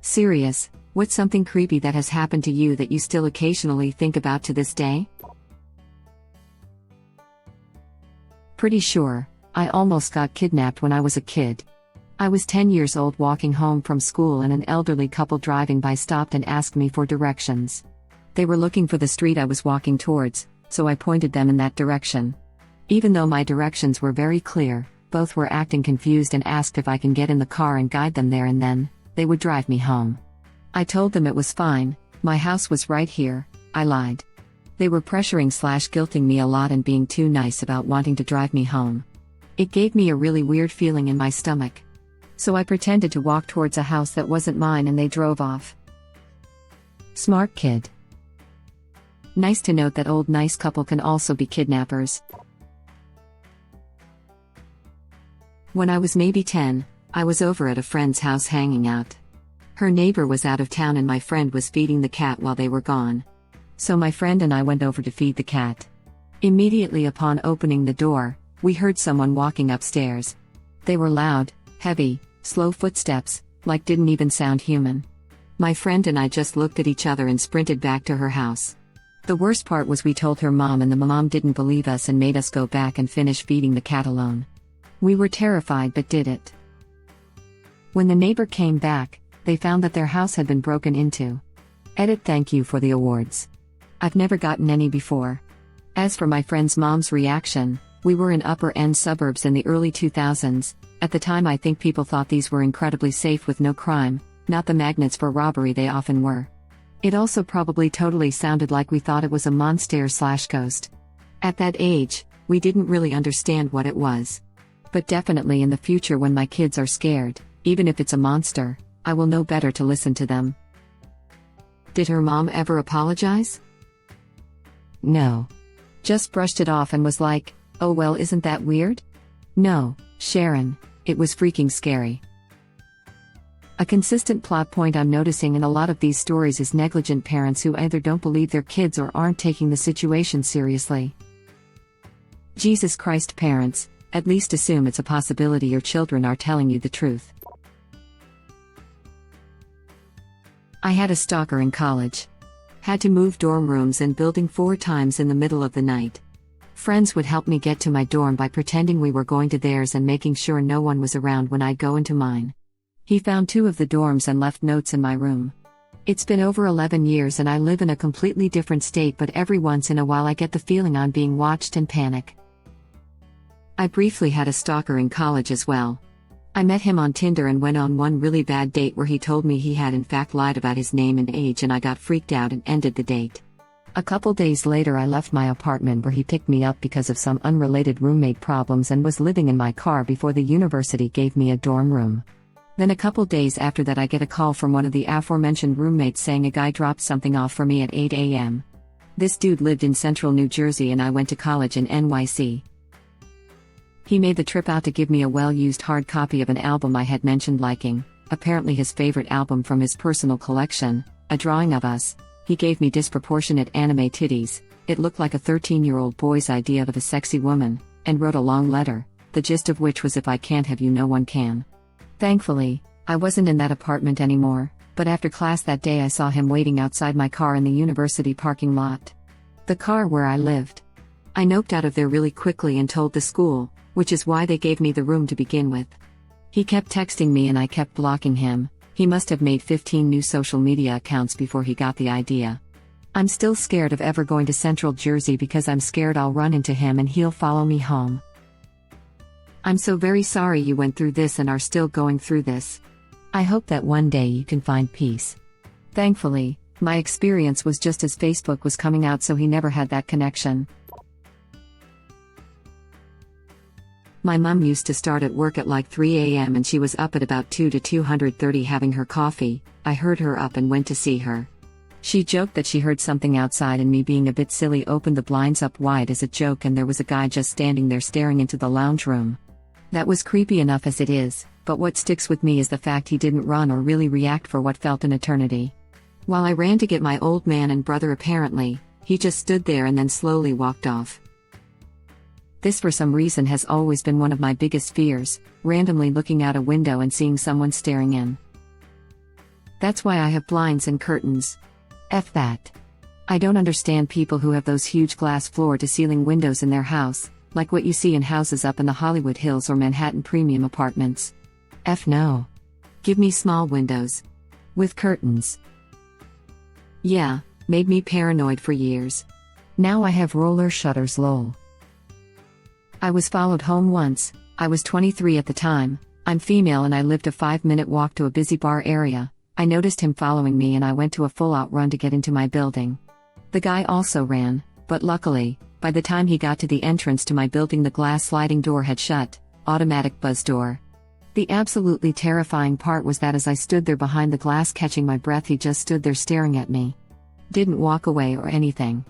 Serious, what's something creepy that has happened to you that you still occasionally think about to this day? Pretty sure, I almost got kidnapped when I was a kid. I was 10 years old walking home from school and an elderly couple driving by stopped and asked me for directions. They were looking for the street I was walking towards, so I pointed them in that direction. Even though my directions were very clear, both were acting confused and asked if I can get in the car and guide them there and then they would drive me home. I told them it was fine, my house was right here. I lied. They were pressuring/guilting me a lot and being too nice about wanting to drive me home. It gave me a really weird feeling in my stomach. So I pretended to walk towards a house that wasn't mine and they drove off. Smart kid. Nice to note that old nice couple can also be kidnappers. When I was maybe 10, I was over at a friend's house hanging out. Her neighbor was out of town and my friend was feeding the cat while they were gone. So my friend and I went over to feed the cat. Immediately upon opening the door, we heard someone walking upstairs. They were loud, heavy, slow footsteps, like didn't even sound human. My friend and I just looked at each other and sprinted back to her house. The worst part was we told her mom and the mom didn't believe us and made us go back and finish feeding the cat alone. We were terrified but did it. When the neighbor came back, they found that their house had been broken into. Edit thank you for the awards. I've never gotten any before. As for my friend's mom's reaction, we were in upper-end suburbs in the early 2000s. At the time I think people thought these were incredibly safe with no crime, not the magnets for robbery they often were. It also probably totally sounded like we thought it was a monster/ghost. At that age, we didn't really understand what it was. But definitely in the future when my kids are scared, even if it's a monster, I will know better to listen to them. Did her mom ever apologize? No. Just brushed it off and was like, oh well, isn't that weird? No, Sharon, it was freaking scary. A consistent plot point I'm noticing in a lot of these stories is negligent parents who either don't believe their kids or aren't taking the situation seriously. Jesus Christ, parents, at least assume it's a possibility your children are telling you the truth. I had a stalker in college. Had to move dorm rooms and building 4 times in the middle of the night. Friends would help me get to my dorm by pretending we were going to theirs and making sure no one was around when I'd go into mine. He found 2 of the dorms and left notes in my room. It's been over 11 years and I live in a completely different state, but every once in a while I get the feeling I'm being watched and panic. I briefly had a stalker in college as well. I met him on Tinder and went on one really bad date where he told me he had in fact lied about his name and age, and I got freaked out and ended the date. A couple days later I left my apartment where he picked me up because of some unrelated roommate problems and was living in my car before the university gave me a dorm room. Then a couple days after that I get a call from one of the aforementioned roommates saying a guy dropped something off for me at 8 a.m. This dude lived in central New Jersey and I went to college in NYC. He made the trip out to give me a well-used hard copy of an album I had mentioned liking, apparently his favorite album from his personal collection, a drawing of us. He gave me disproportionate anime titties, it looked like a 13-year-old boy's idea of a sexy woman, and wrote a long letter, the gist of which was if I can't have you no one can. Thankfully, I wasn't in that apartment anymore, but after class that day I saw him waiting outside my car in the university parking lot. The car where I lived. I noped out of there really quickly and told the school, which is why they gave me the room to begin with. He kept texting me and I kept blocking him. He must have made 15 new social media accounts before he got the idea. I'm still scared of ever going to Central Jersey because I'm scared I'll run into him and he'll follow me home. I'm so very sorry you went through this and are still going through this. I hope that one day you can find peace. Thankfully, my experience was just as Facebook was coming out, so he never had that connection. My mom used to start at work at like 3 a.m. and she was up at about 2 to 2:30 having her coffee. I heard her up and went to see her. She joked that she heard something outside and me being a bit silly opened the blinds up wide as a joke, and there was a guy just standing there staring into the lounge room. That was creepy enough as it is, but what sticks with me is the fact he didn't run or really react for what felt an eternity. While I ran to get my old man and brother apparently, he just stood there and then slowly walked off. This for some reason has always been one of my biggest fears, randomly looking out a window and seeing someone staring in. That's why I have blinds and curtains. F that. I don't understand people who have those huge glass floor-to-ceiling windows in their house, like what you see in houses up in the Hollywood Hills or Manhattan premium apartments. F no. Give me small windows. With curtains. Yeah, made me paranoid for years. Now I have roller shutters lol. I was followed home once. I was 23 at the time. I'm female and I lived a 5-minute walk to a busy bar area. I noticed him following me and I went to a full-out run to get into my building. The guy also ran, but luckily, by the time he got to the entrance to my building the glass sliding door had shut, automatic buzz door. The absolutely terrifying part was that as I stood there behind the glass catching my breath he just stood there staring at me. Didn't walk away or anything.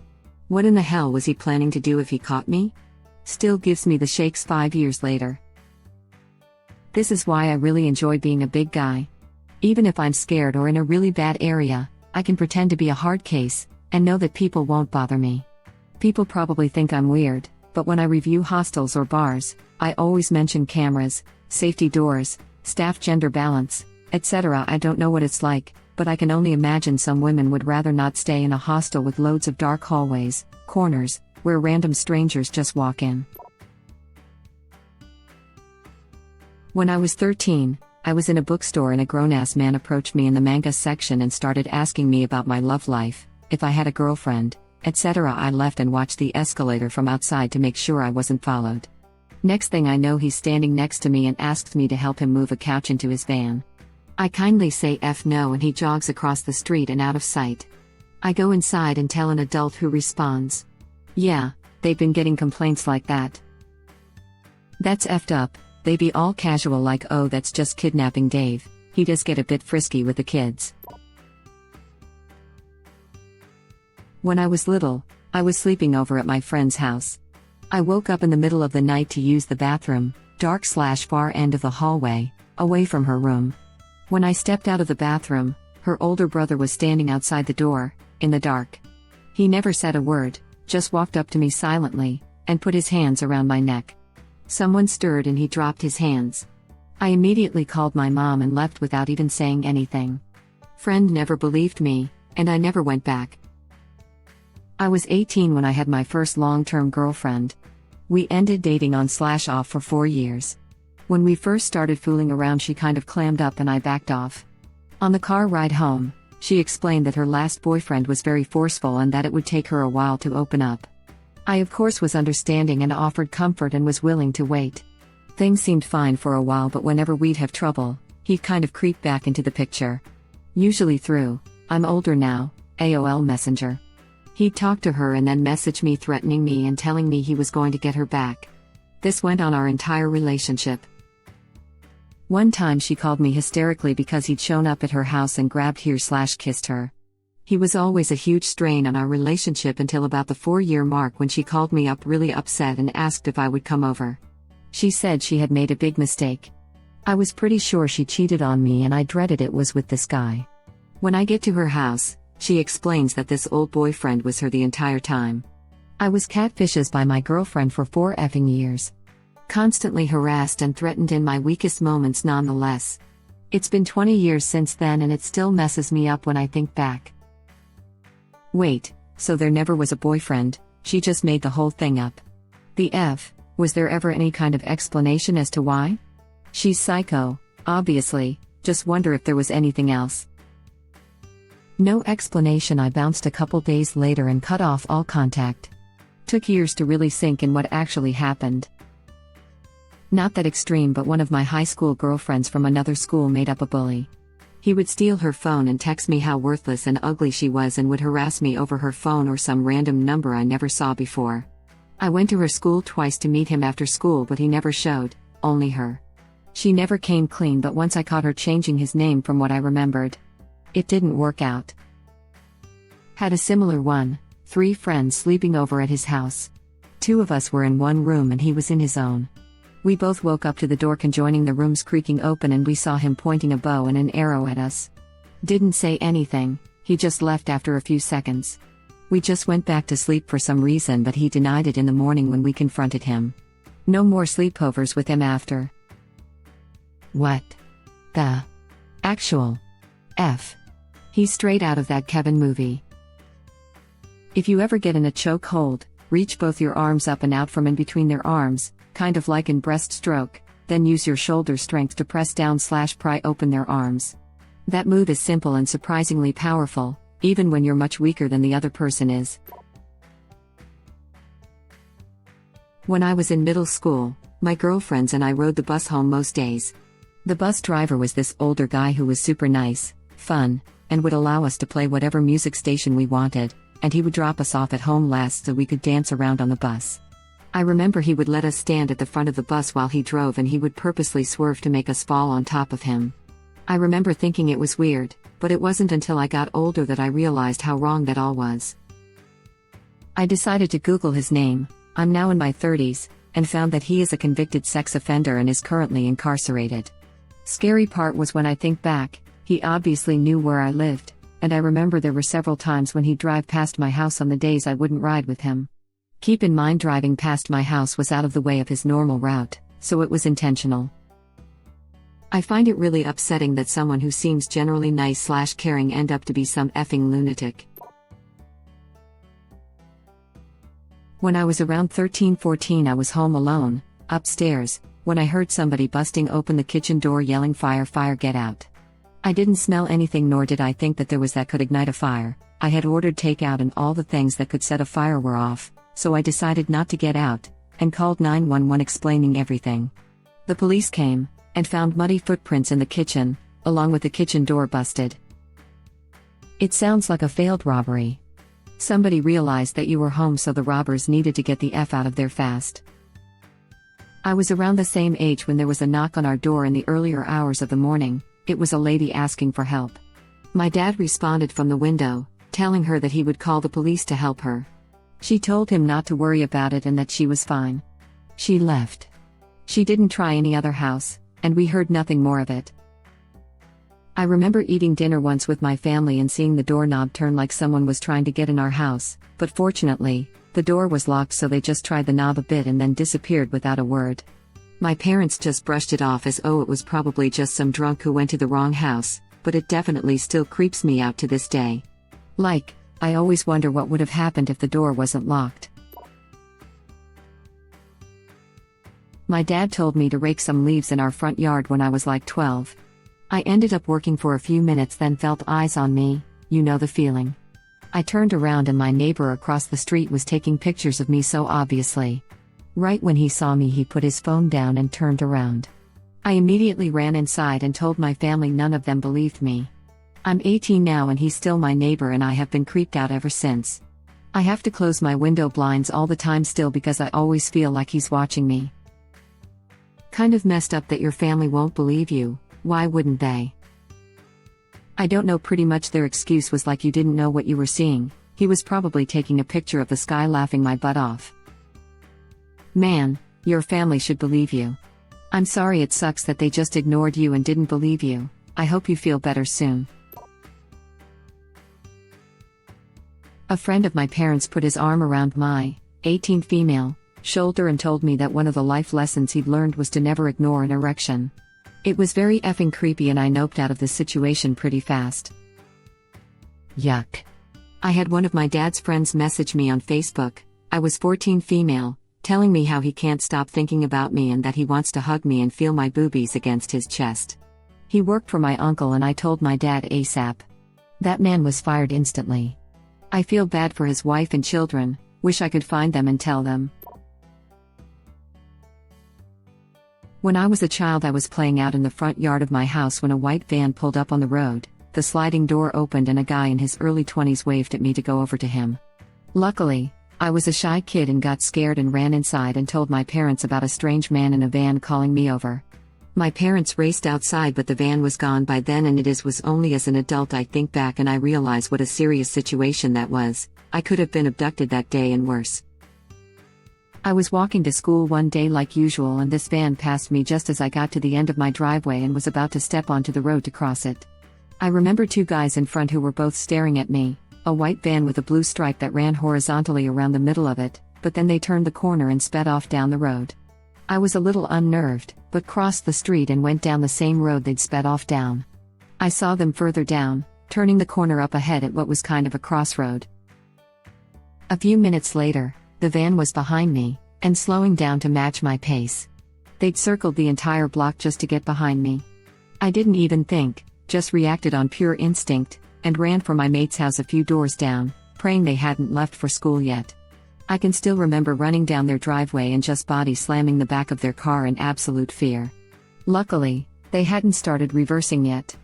What in the hell was he planning to do if he caught me? Still gives me the shakes 5 years later. This is why I really enjoy being a big guy. Even if I'm scared or in a really bad area, I can pretend to be a hard case, and know that people won't bother me. People probably think I'm weird, but when I review hostels or bars, I always mention cameras, safety doors, staff gender balance, etc. I don't know what it's like, but I can only imagine some women would rather not stay in a hostel with loads of dark hallways, corners, where random strangers just walk in. When I was 13, I was in a bookstore and a grown-ass man approached me in the manga section and started asking me about my love life, if I had a girlfriend, etc. I left and watched the escalator from outside to make sure I wasn't followed. Next thing I know he's standing next to me and asks me to help him move a couch into his van. I kindly say F no and he jogs across the street and out of sight. I go inside and tell an adult who responds, "Yeah, they've been getting complaints like that." That's effed up. They be all casual like, "Oh, that's just kidnapping Dave, he does get a bit frisky with the kids." When I was little, I was sleeping over at my friend's house. I woke up in the middle of the night to use the bathroom, dark/far end of the hallway, away from her room. When I stepped out of the bathroom, her older brother was standing outside the door, in the dark. He never said a word, just walked up to me silently, and put his hands around my neck. Someone stirred and he dropped his hands. I immediately called my mom and left without even saying anything. Friend never believed me, and I never went back. I was 18 when I had my first long-term girlfriend. We ended dating on/off for 4 years. When we first started fooling around she kind of clammed up and I backed off. On the car ride home, she explained that her last boyfriend was very forceful and that it would take her a while to open up. I of course was understanding and offered comfort and was willing to wait. Things seemed fine for a while but whenever we'd have trouble, he'd kind of creep back into the picture. Usually through, "I'm older now," AOL Messenger. He'd talk to her and then message me threatening me and telling me he was going to get her back. This went on our entire relationship. One time she called me hysterically because he'd shown up at her house and grabbed her/kissed her. He was always a huge strain on our relationship until about the 4-year mark when she called me up really upset and asked if I would come over. She said she had made a big mistake. I was pretty sure she cheated on me and I dreaded it was with this guy. When I get to her house, she explains that this old boyfriend was her the entire time. I was catfished by my girlfriend for 4 effing years. Constantly harassed and threatened in my weakest moments nonetheless. It's been 20 years since then and it still messes me up when I think back. Wait, so there never was a boyfriend, she just made the whole thing up. The F, was there ever any kind of explanation as to why? She's psycho, obviously, just wonder if there was anything else. No explanation. I bounced a couple days later and cut off all contact. Took years to really sink in what actually happened. Not that extreme, but one of my high school girlfriends from another school made up a bully. He would steal her phone and text me how worthless and ugly she was and would harass me over her phone or some random number I never saw before. I went to her school twice to meet him after school but he never showed, only her. She never came clean but once I caught her changing his name from what I remembered. It didn't work out. Had a similar one, 3 friends sleeping over at his house. 2 of us were in one room and he was in his own. We both woke up to the door conjoining the rooms creaking open and we saw him pointing a bow and an arrow at us. Didn't say anything, he just left after a few seconds. We just went back to sleep for some reason but he denied it in the morning when we confronted him. No more sleepovers with him after. What the actual? F. He's straight out of that Kevin movie. If you ever get in a choke hold, reach both your arms up and out from in between their arms, kind of like in breaststroke, then use your shoulder strength to press down/pry open their arms. That move is simple and surprisingly powerful, even when you're much weaker than the other person is. When I was in middle school, my girlfriends and I rode the bus home most days. The bus driver was this older guy who was super nice, fun, and would allow us to play whatever music station we wanted, and he would drop us off at home last so we could dance around on the bus. I remember he would let us stand at the front of the bus while he drove, and he would purposely swerve to make us fall on top of him. I remember thinking it was weird, but it wasn't until I got older that I realized how wrong that all was. I decided to Google his name. I'm now in my 30s, and found that he is a convicted sex offender and is currently incarcerated. Scary part was when I think back, he obviously knew where I lived, and I remember there were several times when he'd drive past my house on the days I wouldn't ride with him. Keep in mind, driving past my house was out of the way of his normal route, so it was intentional. I find it really upsetting that someone who seems generally nice/caring end up to be some effing lunatic. When I was around 13-14, I was home alone, upstairs, when I heard somebody busting open the kitchen door yelling, "Fire, fire, get out." I didn't smell anything, nor did I think that there was that could ignite a fire. I had ordered takeout and all the things that could set a fire were off, so I decided not to get out, and called 911 explaining everything. The police came, and found muddy footprints in the kitchen, along with the kitchen door busted. It sounds like a failed robbery. Somebody realized that you were home, so the robbers needed to get the F out of there fast. I was around the same age when there was a knock on our door in the earlier hours of the morning. It was a lady asking for help. My dad responded from the window, telling her that he would call the police to help her. She told him not to worry about it and that she was fine. She left. She didn't try any other house, and we heard nothing more of it. I remember eating dinner once with my family and seeing the doorknob turn like someone was trying to get in our house, but fortunately, the door was locked, so they just tried the knob a bit and then disappeared without a word. My parents just brushed it off as, oh, it was probably just some drunk who went to the wrong house, but it definitely still creeps me out to this day. Like, I always wonder what would have happened if the door wasn't locked. My dad told me to rake some leaves in our front yard when I was like 12. I ended up working for a few minutes, then felt eyes on me, you know the feeling. I turned around and my neighbor across the street was taking pictures of me, so obviously. Right when he saw me, he put his phone down and turned around. I immediately ran inside and told my family. None of them believed me. I'm 18 now and he's still my neighbor, and I have been creeped out ever since. I have to close my window blinds all the time still because I always feel like he's watching me. Kind of messed up that your family won't believe you. Why wouldn't they? I don't know, pretty much their excuse was like, you didn't know what you were seeing. He was probably taking a picture of the sky, laughing my butt off. Man, your family should believe you. I'm sorry, it sucks that they just ignored you and didn't believe you. I hope you feel better soon. A friend of my parents put his arm around my 18 female shoulder and told me that one of the life lessons he'd learned was to never ignore an erection. It was very effing creepy, and I noped out of this situation pretty fast. Yuck. I had one of my dad's friends message me on Facebook. I was 14 female, telling me how he can't stop thinking about me and that he wants to hug me and feel my boobies against his chest. He worked for my uncle, and I told my dad ASAP. That man was fired instantly. I feel bad for his wife and children, wish I could find them and tell them. When I was a child, I was playing out in the front yard of my house when a white van pulled up on the road. The sliding door opened and a guy in his early 20s waved at me to go over to him. Luckily, I was a shy kid and got scared and ran inside and told my parents about a strange man in a van calling me over. My parents raced outside, but the van was gone by then, and it was only as an adult I think back and I realize what a serious situation that was. I could have been abducted that day and worse. I was walking to school one day like usual, and this van passed me just as I got to the end of my driveway and was about to step onto the road to cross it. I remember two guys in front who were both staring at me, a white van with a blue stripe that ran horizontally around the middle of it, but then they turned the corner and sped off down the road. I was a little unnerved, but crossed the street and went down the same road they'd sped off down. I saw them further down, turning the corner up ahead at what was kind of a crossroad. A few minutes later, the van was behind me, and slowing down to match my pace. They'd circled the entire block just to get behind me. I didn't even think, just reacted on pure instinct, and ran for my mate's house a few doors down, praying they hadn't left for school yet. I can still remember running down their driveway and just body slamming the back of their car in absolute fear. Luckily, they hadn't started reversing yet.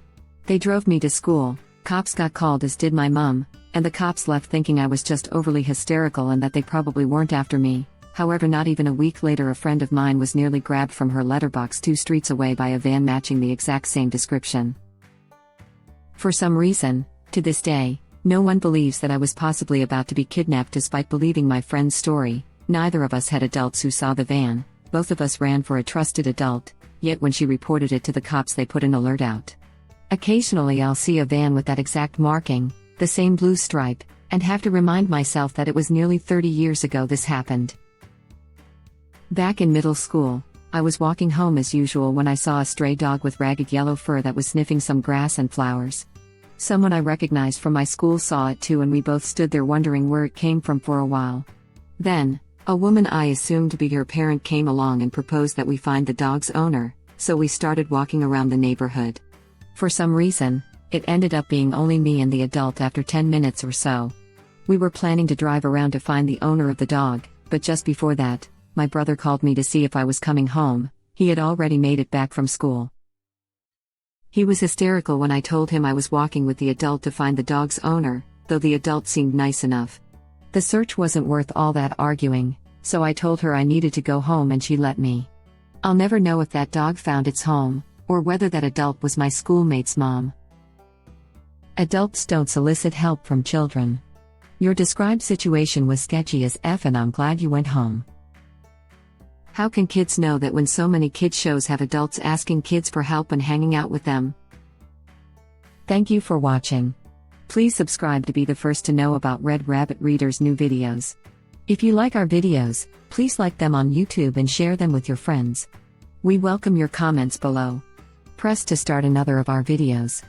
They drove me to school, cops got called as did my mum, and the cops left thinking I was just overly hysterical and that they probably weren't after me. However, not even a week later a friend of mine was nearly grabbed from her letterbox 2 streets away by a van matching the exact same description. For some reason, to this day, no one believes that I was possibly about to be kidnapped despite believing my friend's story. Neither of us had adults who saw the van, both of us ran for a trusted adult, yet when she reported it to the cops they put an alert out. Occasionally I'll see a van with that exact marking, the same blue stripe, and have to remind myself that it was nearly 30 years ago this happened. Back in middle school, I was walking home as usual when I saw a stray dog with ragged yellow fur that was sniffing some grass and flowers. Someone I recognized from my school saw it too and we both stood there wondering where it came from for a while. Then, a woman I assumed to be her parent came along and proposed that we find the dog's owner, so we started walking around the neighborhood. For some reason, it ended up being only me and the adult after 10 minutes or so. We were planning to drive around to find the owner of the dog, but just before that, my brother called me to see if I was coming home. He had already made it back from school. He was hysterical when I told him I was walking with the adult to find the dog's owner, though the adult seemed nice enough. The search wasn't worth all that arguing, so I told her I needed to go home and she let me. I'll never know if that dog found its home, or whether that adult was my schoolmate's mom. Adults don't solicit help from children. Your described situation was sketchy as F and I'm glad you went home. How can kids know that when so many kids shows have adults asking kids for help and hanging out with them? Thank you for watching. Please subscribe to be the first to know about Red Rabbit Reader's new videos. If you like our videos, please like them on YouTube and share them with your friends. We welcome your comments below. Press to start another of our videos.